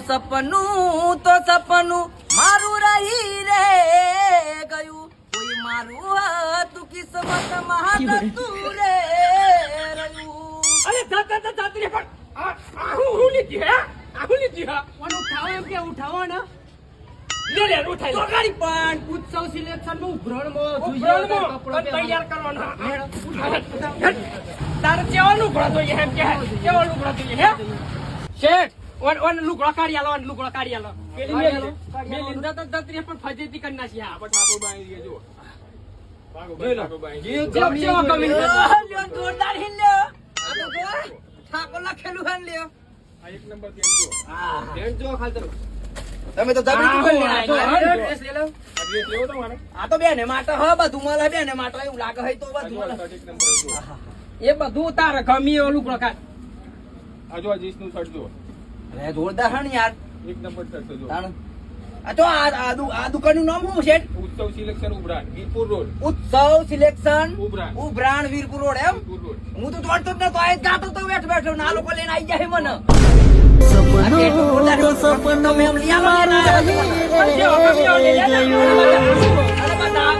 સપનું મારું રહી રે ગયું કોઈ મારું હતું કિસ્મત માં તું રે રહ્યું અરે જાત્રી પણ હું લીધી હે હું લીધી હા ઉઠાવો એમ કે ઉઠાવો ને લે ઉઠાઈ તો ગાડી પણ ઉત્સવ સિલેક્શન માં ઉભરણમાં ઉભરણમાં તૈયાર કરવાનો તારે કેવાનું લુગડા જોઈએ એમ કે કેવાનું લુગડા જોઈએ હે શેઠ ઓન લુગડા કાઢી આલો લુગડા કાઢી આલો પેલી મે લીંદા તો જાત્રી પણ ફજેતી કરી નાખી હા ઠાકોર બાઈ દે જો જોરદાર હિલ લ્યો આ તો જો ઠાકોર લખેલું હન લ્યો આ એક નંબર પેન જો ખાલી તમે તો દબી આ તો બેને માટે હ બધું મળે બેને માટે એવું લાગે હે તો બધું મળે એ બધું તારે ગમી ઓલું પ્રકાર આ જો આ જીસનું શર્ટ જો અરે જોરદાર હન યાર એક નંબર શર્ટ જો તાણ આ તો આ દુકાનનું નામ શું છે ઉત્સવ સિલેક્શન ઉબરાણ વીરપુર રોડ ઉત્સવ સિલેક્શન ઉબરાણ. ઉબરાણ વીરપુર રોડ એમ વીરપુર રોડ હું તો દોડતો જ નતો આ જ ગાતો તો બેઠો ના લોકો લઈને આવી જાય મને તમે એમ લઈ આવો ને અરે બધા